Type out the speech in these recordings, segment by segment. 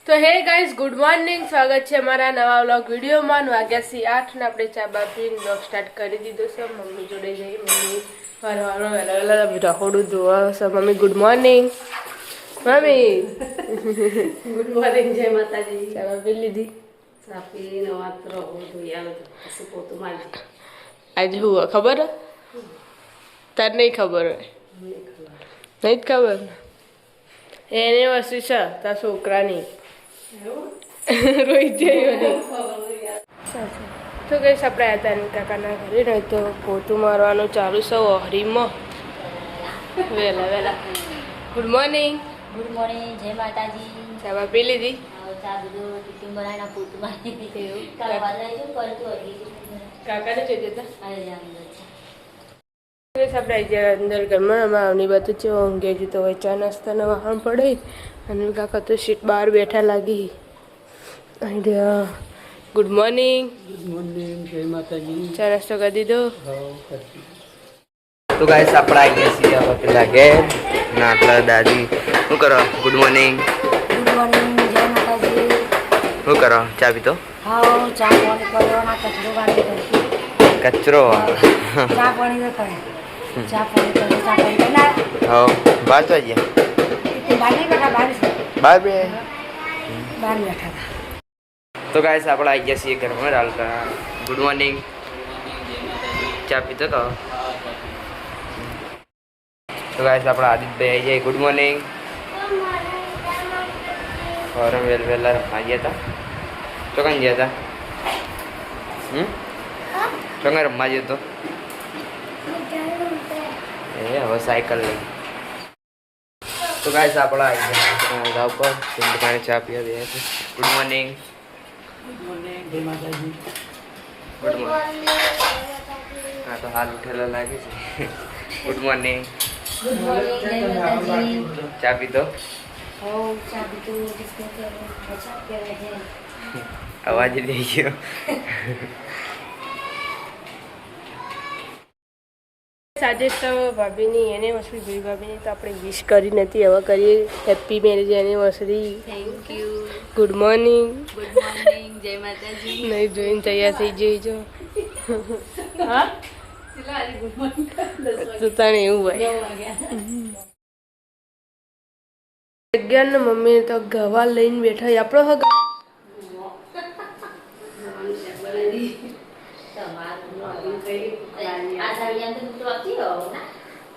તો hey guys good morning, સ્વાગત છે અમારા નવા વ્લોગ વિડીયોમાં. વાગ્યા છે 8 ને આપણે ચા બા પીને વ્લોગ સ્ટાર્ટ કરી દીધો છે. મમ્મી જોડે જઈ મમ્મી વારવાનો વહેલા રખોડું ધોવા છે. Mummy good morning. Mummy good morning, જય માતાજી. ચા બા પી લીધી? ચા પીને માત્ર ધોઈ આવે પછી પોતું મારી. આજે હું ખબર હે? તાર નહીં ખબર હોય? નહીં જ ખબર. એને વસ્તુ છે તાર છોકરાની રોઈ જઈ. તો કઈ આપણે હતા ને કાકાના ઘરે નહીં તો પોતું મારવાનું ચાલુ છે હરીમાં વહેલા વહેલા. Good morning. ગુડ મોર્નિંગ, જય માતાજી. ચા બા પી લીધી? ચા બધું ટિફિન બનાવીને પૂતું મારી દીધું. કાકાને જોઈ જતા અંદર આપણે આવી જાય અંદર ઘરમાં આવની બાજુ છે ઊંઘે જ તો ચા નાસ્તાના વાહન પડે અને કાકા તો સીટ બહાર બેઠા લાગી. Good morning. ગુડ મોર્નિંગ, જય માતાજી. ચા નાસ્તો કરી દીધો? તો ગાઈસ આપણે આવી ગયા છીએ હવે પેલા ઘેર નાટલા દાદી. શું કરો? Good morning. ગુડ મોર્નિંગ, જય માતાજી. શું કરો? ચા પીતો? હા, ચા પાણી કરવાના, કચરો પાણી કરશું. કચરો ચા પાણી તો કરે. ચા પાણી કરે, ચા પાણી બનાવ. હા, બહાર તો આવી ગયા. બહાર નહીં બેઠા, બહાર બહાર બે બહાર બેઠા હતા. તો ગાઈસ આપણે આવી ગયા છીએ ઘરમાં રાલકા. Good morning. ચા પીતો તો? તો ગાઈસ આપણા આદિત્યભાઈ આવી જાય. Good morning. ફોરમ વહેલા રમવા ગયા હતા. તો કઈ ગયા હતા? તો કઈ રમવા ગયો હતો? એ હવે સાયકલ લઈ. તો ગાઈસ આપણા આવી ગયા ઉપર દુકાને ચા પીવા દે છે. Good morning. ગુડ મોર્નિંગ, જય માતાજી. Good morning. હા તો હાલ ઉઠેલા લાગે છે. Good morning. ગુડ મોર્નિંગ, જય માતાજી. ચા પીતો? હો, ચા પીધું, બિસ્કિટ ખાધું, ચા પીવા છે. અવાજ દઈ ગયો. આજે તો ભાભીની એનિવર્સરી જોઈ ભાભીની તો આપણે વિશ કરી નથી, હવે કરીએ. Happy marriage anniversary. Thank you. Good morning. Good morning, જય માતાજી. નહીં જોઈને તૈયાર થઈ જઈ જો. હા તો તને એવું હોય. અગિયાર ને મમ્મી તો ગવા લઈને બેઠા. આપણો હગ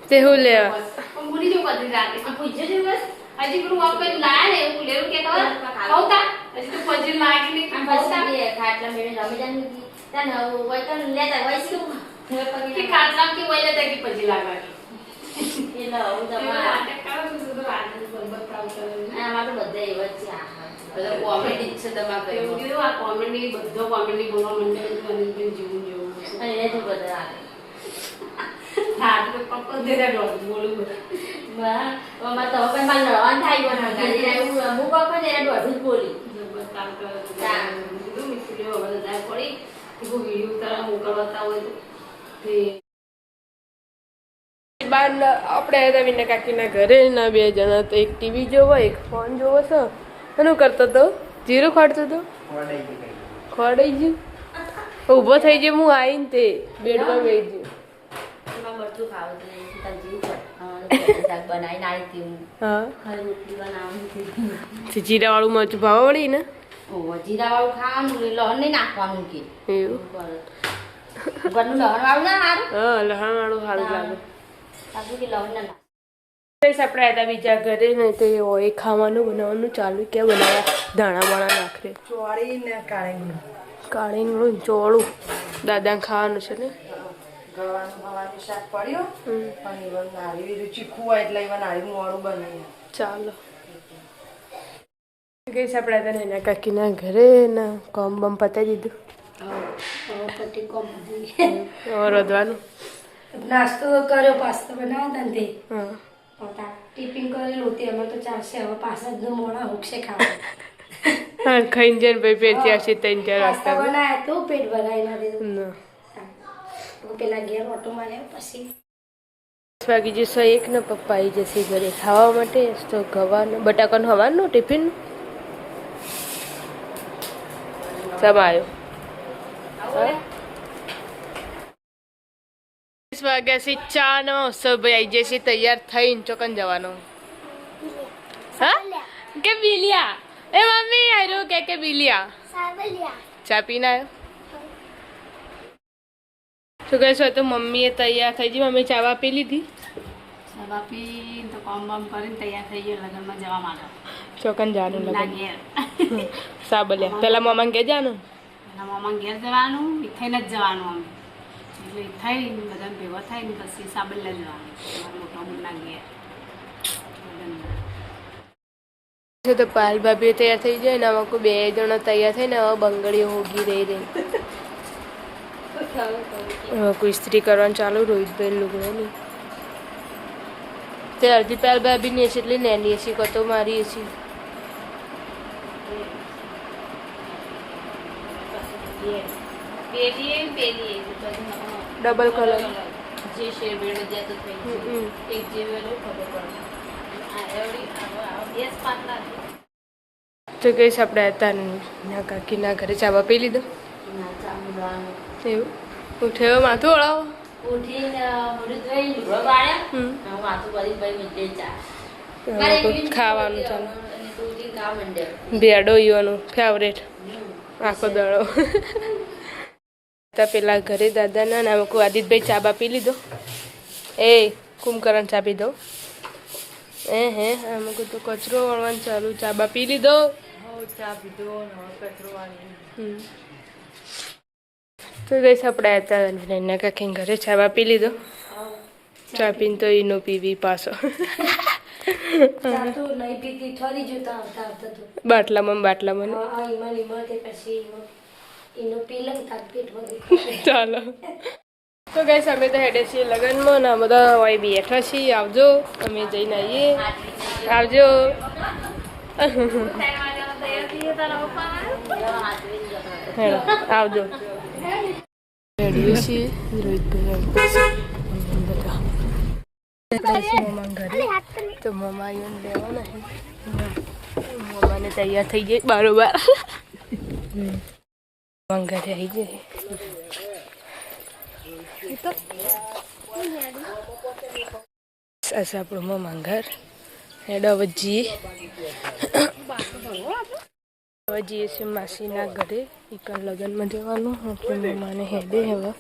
તે હું લેવા કોમેડી બધો કોમેડી બોલવા માંડે જેવું જેવું પપ્પા દે બોલું આપણે હતા વિના કાકીના ઘરે ના બે જણા તો એક ટીવી જોવો એક ફોન જોવો છો. શું કરતો હતો? જીરું ખાડતો હતો. ખોડાઈ ગયું. ઊભો થઈ ગયો. હું આવીને તે બેડમાં બેસી ગયો. બધું ખાવું બનાવીને આવી હતી હું. હા રોટલી બનાવવાની. જીરા વાળું મરચું ભાવ વળી ને જીરા વાળું ખાવાનું, લહણ નહીં નાખવાનું કે એવું. ઘરનું લહણ વાળું ના સારું. હા લહણ વાળું સારું લાગે. સારું કે લહણ ના નાખ. આપણે હતા બીજા ઘરે નહીં તો એ ખાવાનું બનાવવાનું ચાલુ. ક્યાં બનાવ્યા? ધાણા બાણા નાખે. ચોળી ને કાળીનું. કાળીનું ચોળું દાદાને ખાવાનું છે ને. ગવાનું શાક પડ્યું અને even નારિયેળ ચીખું હોય એટલે even નારિયેળ મોડું બનાવીએ. ચાલો ગઈ આપણે હતા ને એના કાકીના ઘરે ને કોમ બમ પતાવી દીધું. રોધવાનું નાસ્તો કર્યો, પાસ્તા બનાવતા ને તે હા ટિફિન કરેલું તે અમે તો ચાલશે. હવે પાછા જ મોડા હોકશે ખાવા. હા ખાઈને જઈને ભાઈ પેટ આવશે 3-4 પાસ્તા વાગતા. બનાવ્યા તો પેટ ભરાઈ ના દીધું. ના પેલા ઘેર ઓટો માર્યા પછી 10 વાગી જશે. એક ને પપ્પા આવી જશે ઘરે ખાવા માટે. તો ગવાનું બટાકાનું હવાનું ટિફિન સમાયો વાગ્યાથી ચા નો ભાઈ આવી જશે તૈયાર થઈને ચોકન જવાનો હા કે બિલિયા એ મમ્મી આવ્યો કે બિલિયા ચા પીને આવ્યો શું કહેશો તો મમ્મીએ તૈયાર થઈ ગઈ મમ્મી ચા પી લીધી બાપી તો કામ બામ કરીને તૈયાર થઈ ગયો લગ્નમાં જવા માટે ચોકન જવાનું ના લગન ઘેર સાબલ્યા પેલા મમ્મા ઘેર જવાનું એના મામા ઘેર જવાનું થઈને જ જવાનું અમે એટલે થઈ બધા ભેગા થઈને પછી સાબલ્યા જવાનું મોટા મુન્ના ઘેર છે તો પાલ ભાભી તૈયાર થઈ જાય ને આમાં કોઈ 2 જણો તૈયાર થઈને હવે બંગડીઓ હોગી રહી કોઈ ઇસ્ત્રી કરવાનું ચાલુ રોહિતભાઈ લુગડોની તે અડધી પાલ ભાભીની હશે એટલે નેની હશે કતો મારી હશે ડબલ કલર જે શેર બેડ જ્યાં તો થઈ ગયું એક જેવી હોય ખબર પડે તો કહીશ આપણે હતા ના કાકીના ઘરે ચાવા પી લીધો એવું ઉઠ્યો માથું ઓળાવો ખાવાનું ચાલો ભેડો ઈવાનું ફેવરેટ આખો દડો પેલા ઘરે દાદાના નામ આદિતભાઈ ચા બા પી લીધો એ કુંભકરણ ચા પી દો હે અમુક તો કચરો વાળવાનું ચાલુ ચા બા પી લીધો ચા પીધો કચરો વાળી તો ગઈશ આપણે હતા એના કાકી ઘરે ચા બા પી લીધો ચા પીને તો એનો પીવી પાછો બાટલામાં ચાલો તો ગઈશ અમે તો હેડે છીએ લગ્નમાં ને બધા હોય બેઠા છીએ આવજો અમે જઈને આવીએ આવજો આવજો રેડી છીએ તો મમ્મા આવીને લેવાના મમ્માને તૈયાર થઈ જાય બારોબાર ઘરે આવી જાય આપણું મમ્મા ઘર હેડ હવે જઈએ છીએ માસીના ઘરે એકર લગ્નમાં જવાનું એટલે મમ્માને હેડે હવે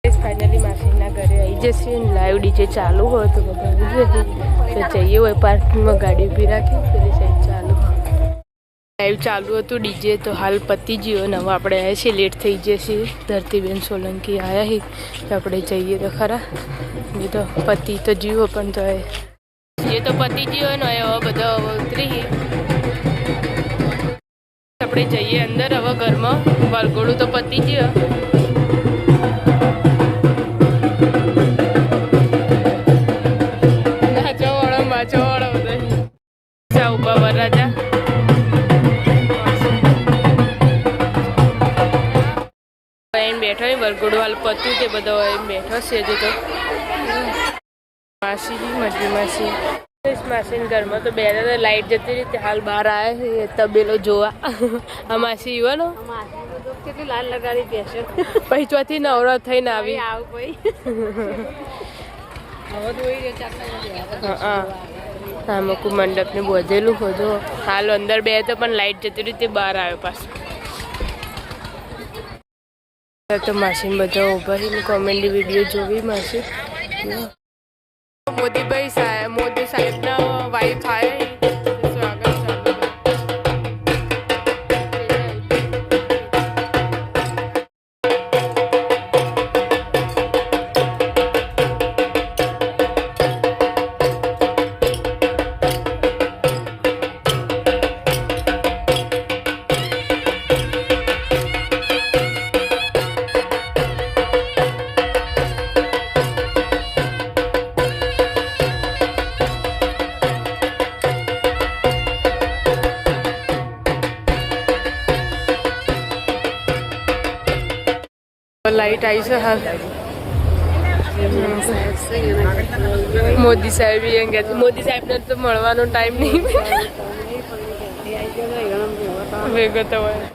ફાઇનલી માસીના ઘરે આવી જશે લાઈવ ડીજે ચાલુ હોય તો બધા આવી જશે તો જઈએ હોય પાર્કિંગમાં ગાડી ઊભી રાખી પેલી સાઈડ ચાલુ લાઈવ ચાલુ હતું ડીજે તો હાલ પતી ગયો ને હવે આપણે આવ્યા છીએ લેટ થઈ જશે ધરતીબેન સોલંકી આવ્યા તો આપણે જઈએ તો ખરા એ તો પતિ તો જીવો પણ તો એ તો પતિ જીવો ને હવે બધા ઉતરી આપણે જઈએ અંદર હવે ઘરમાં વરઘોડું તો પતી ગયો નાચવાળો બધા ઉભા વરરાજા બેઠો વરઘોડું હાલ પત્યું તે બધો બેઠો છે હજુ તો માસી મજી માસી માસીના ઘરમાં તો બે લાઈટ જતી રહી હાલ બહાર આવ્યા છે તબેલો જોવા આ માસી યુવાનો કેટલી લાલ લગાડી દેશે પછી ચોથી નવરો થઈને આવી હા મકુ મંડપને બોધેલું હોજો હાલ અંદર બે તો પણ લાઈટ જતી રહી તે બહાર આવ્યો પાછું તો માસી બધા ઉભા રહીને કોમેડી વિડીયો જોવી માસી મોદી સાહેબના વાઈફ આવ્યા લાઈટ આવી છે હાલ મોદી સાહેબ મોદી સાહેબને તો મળવાનો ટાઈમ નહીં ભેગો તો હોય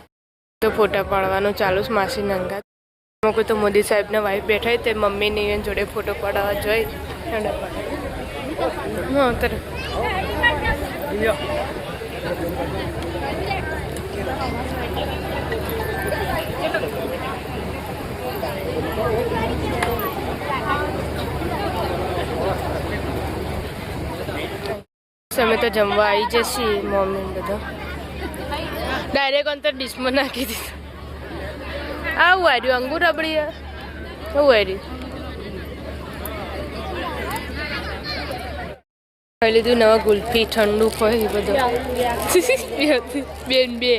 તો ફોટા પાડવાનું ચાલુ છે માસી નંગા કોઈ તો મોદી સાહેબના વાઈફ બેઠા તે મમ્મીની જોડે ફોટો પડાવવા જોઈ હા તર અમે તો જમવા આવી જશે મમ્મી બધા ડાયરેક્ટ અંતર ડીશમાં નાખી દીધું આવું આવ્યું અંગુર રબડી આવું આવ્યું ખાઈ લીધું નવા ગુલ્ફી ઠંડુ હોય એ બધું બેન બે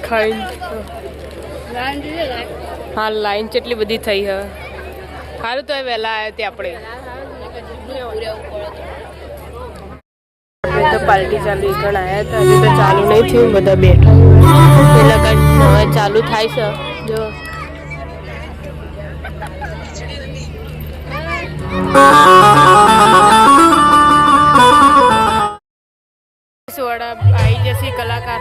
ખાઈ હા લાઈન કેટલી બધી થઈ હવે સારું તો વહેલા આવ્યા તે આપણે તો પાર્ટી ચાલુ એકણ આવ્યા હતા હજી તો ચાલુ નહીં થયું બધા બેઠા એટલે હવે ચાલુ થાય છે જો સોડા આવી જશે કલાકાર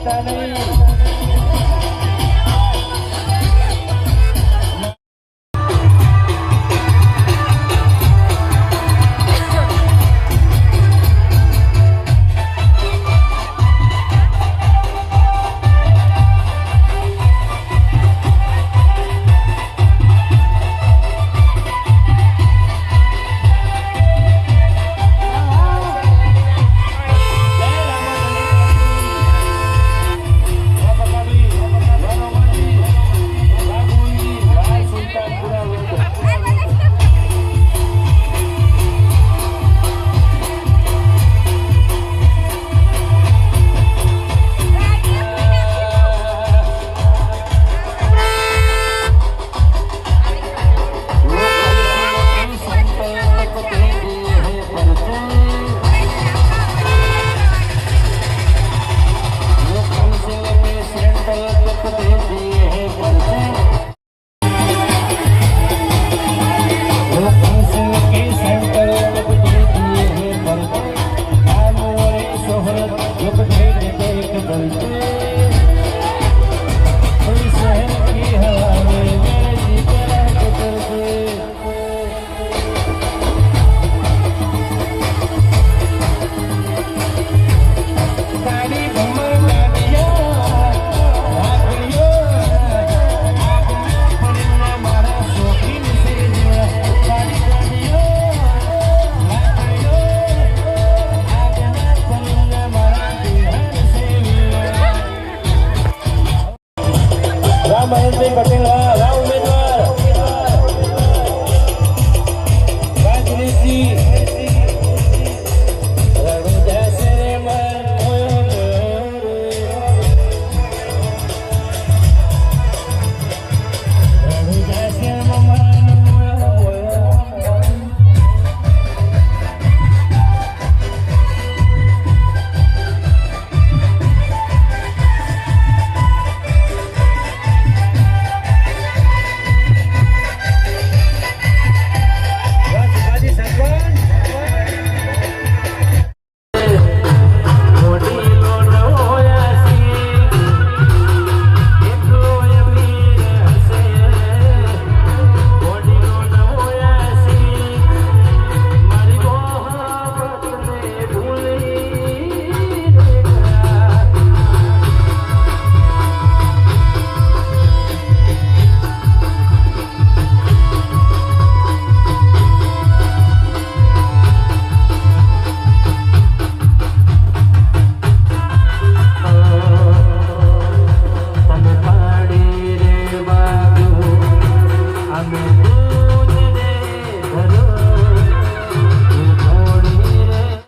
કરતા નહીં